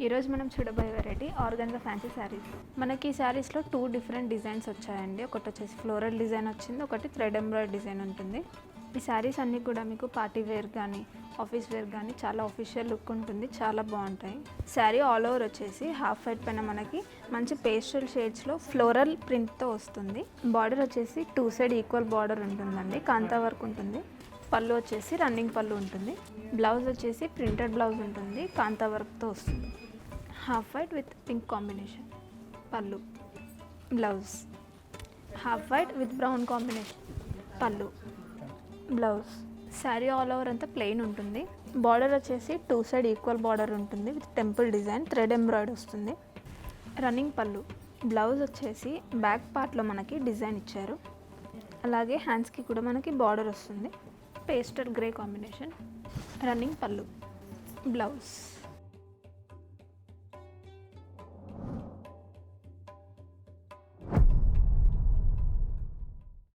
ఈరోజు మనం చూడబోయే వెరైటీ ఆర్గాన్జా ఫ్యాన్సీ శారీస్. మనకి ఈ శారీస్లో 2 డిఫరెంట్ డిజైన్స్ వచ్చాయండి. ఒకటి వచ్చేసి ఫ్లోరల్ డిజైన్ వచ్చింది, ఒకటి థ్రెడ్ ఎంబ్రాయిడరీ డిజైన్ ఉంటుంది. ఈ శారీస్ అన్నీ కూడా మీకు పార్టీ వేర్ కానీ ఆఫీస్ వేర్ కానీ చాలా ఆఫీషియల్ లుక్ ఉంటుంది, చాలా బాగుంటాయి. శారీ ఆల్ ఓవర్ వచ్చేసి హాఫ్ వైట్ పైన మనకి మంచి పేస్టల్ షేడ్స్లో ఫ్లోరల్ ప్రింట్తో వస్తుంది. బార్డర్ వచ్చేసి 2 సైడ్ ఈక్వల్ బార్డర్ ఉంటుందండి, కాంతా వర్క్ ఉంటుంది. పళ్ళు వచ్చేసి రన్నింగ్ పళ్ళు ఉంటుంది. బ్లౌజ్ వచ్చేసి ప్రింటెడ్ బ్లౌజ్ ఉంటుంది, కాంతా వర్క్తో వస్తుంది. Half white with pink combination పళ్ళు, blouse half white with brown combination పళ్ళు, బ్లౌజ్. శారీ ఆల్ ఓవర్ అంతా ప్లెయిన్ ఉంటుంది. బార్డర్ వచ్చేసి 2 సైడ్ ఈక్వల్ బార్డర్ ఉంటుంది with temple design, thread embroidery వస్తుంది. రన్నింగ్ పళ్ళు. బ్లౌజ్ వచ్చేసి బ్యాక్ పార్ట్లో మనకి డిజైన్ ఇచ్చారు, అలాగే హ్యాండ్స్కి కూడా మనకి బార్డర్ వస్తుంది, పేస్టల్ గ్రే కాంబినేషన్. రన్నింగ్ పళ్ళు, బ్లౌజ్.